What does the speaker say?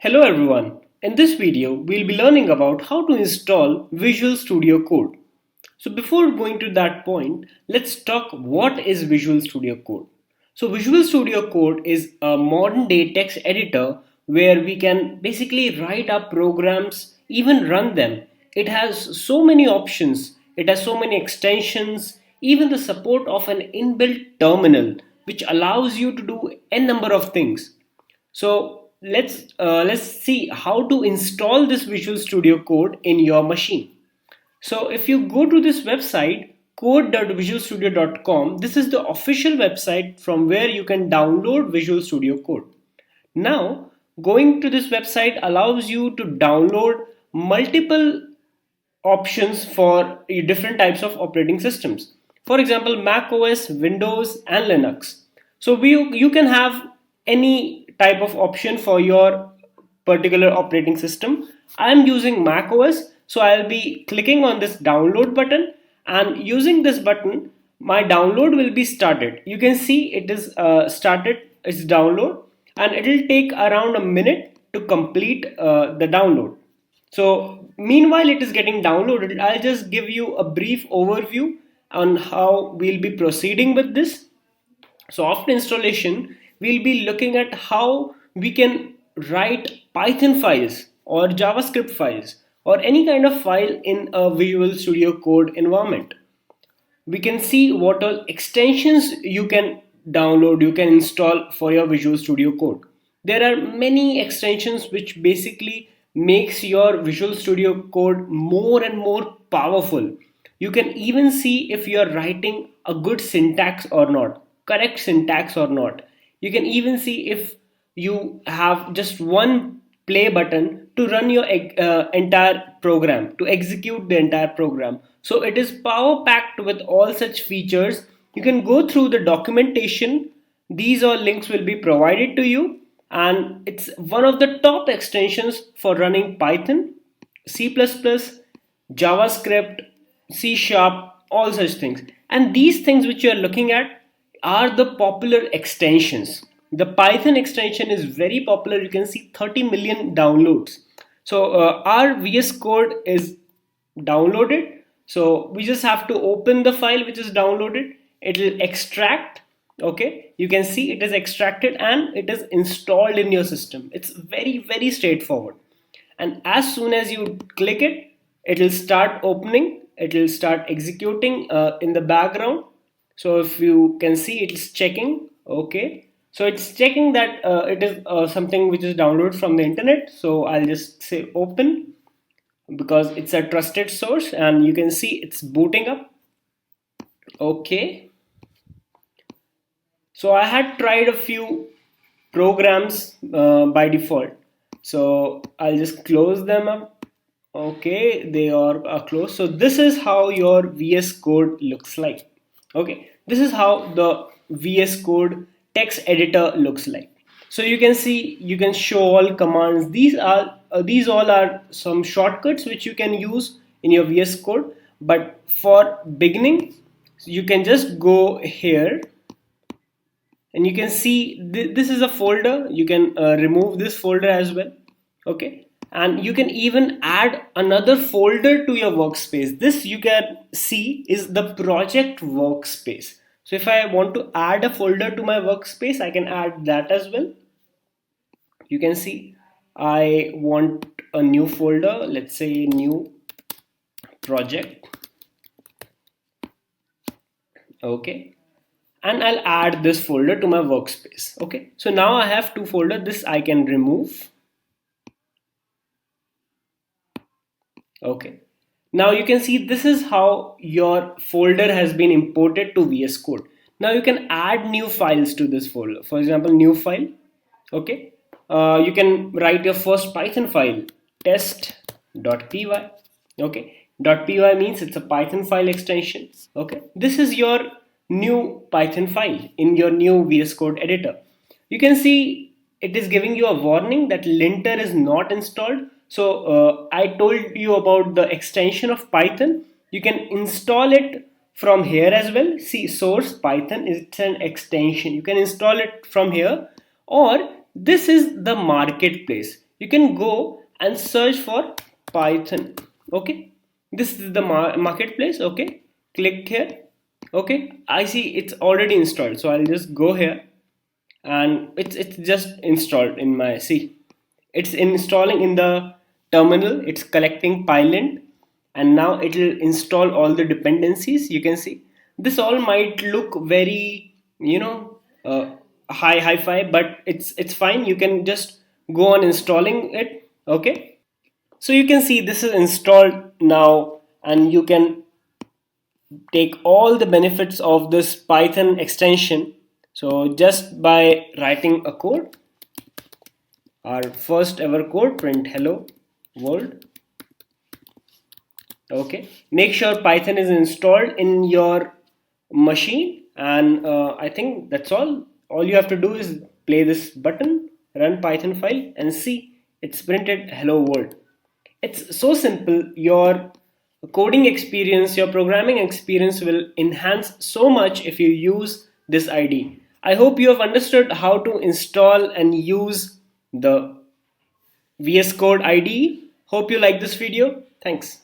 Hello everyone. In this video, we'll be learning about how to install Visual Studio Code. So before going to that point, let's talk what is Visual Studio Code. So Visual Studio Code is a modern day text editor where we can basically write our programs, even run them. It has so many options, it has so many extensions, even the support of an inbuilt terminal which allows you to do n number of things. So let's see how to install this Visual Studio Code in your machine. So if you go to this website code.visualstudio.com, this is the official website from where you can download Visual Studio Code. Now going to this website allows you to download multiple options for different types of operating systems. For example, Mac OS, Windows, and Linux. So you can have any type of option for your particular operating system. I am using Mac OS, so I'll be clicking on this download button, and using this button, my download will be started. You can see it is started its download, and it will take around a minute to complete the download. So meanwhile it is getting downloaded, I'll just give you a brief overview on how we'll be proceeding with this. So after installation, we'll be looking at how we can write Python files or JavaScript files or any kind of file in a Visual Studio Code environment. We can see what all extensions you can download, you can install for your Visual Studio Code. There are many extensions which basically makes your Visual Studio Code more and more powerful. You can even see if you are writing a good syntax or not, correct syntax or not. You can even see if you have just one play button to run your entire program, to execute the entire program. So it is power packed with all such features. You can go through the documentation. These all links will be provided to you, and it's one of the top extensions for running Python, C++, JavaScript, C Sharp, all such things. And these things which you are looking at are the popular extensions. The Python extension is very popular. You can see 30 million downloads. So our VS Code is downloaded. So we just have to open the file which is downloaded. It will extract. Okay, you can see it is extracted and it is installed in your system. It's very straightforward. And as soon as you click it, it will start opening. It will start executing in the background. So if you can see, it is checking. Okay, so it's checking that it is something which is downloaded from the internet. So I'll just say open because it's a trusted source, and you can see it's booting up. Okay, so I had tried a few programs by default, so I'll just close them up. Okay, they are closed. So this is how your VS Code looks like. Okay, this is how the VS Code text editor looks like. So you can see, you can show all commands. These all are some shortcuts which you can use in your VS Code. But for beginning, you can just go here, and you can see this is a folder. You can remove this folder as well. Okay, and you can even add another folder to your workspace. This you can see is the project workspace. So if I want to add a folder to my workspace, I can add that as well. You can see I want a new folder, let's say new project. Okay, and I'll add this folder to my workspace. Okay, so now I have two folders. This I can remove. Okay, now you can see this is how your folder has been imported to VS Code. Now you can add new files to this folder. For example, new file. Okay, you can write your first Python file, test.py. Okay, .py means it's a Python file extension. Okay, this is your new Python file in your new VS Code editor. You can see it is giving you a warning that linter is not installed. So I told you about the extension of Python. You can install it from here as well. See, source Python is an extension. You can install it from here, or this is the marketplace. you can go and search for Python. Okay, this is the marketplace. Okay, click here. Okay, I see it's already installed, so I'll just go here, and it's just installed in my, see, it's installing in the terminal, it's collecting pylint, and now it will install all the dependencies. You can see this all might look very, hi-fi, but it's fine. You can just go on installing it. Okay, so you can see this is installed now, and you can take all the benefits of this Python extension. So just by writing a code, our first ever code, print hello world. Okay, make sure Python is installed in your machine, and I think that's all you have to do is play this button, run Python file, and see it's printed hello world. It's so simple. Your coding experience, your programming experience will enhance so much if you use this ID. I hope you have understood how to install and use the VS Code IDE. Hope you like this video. Thanks.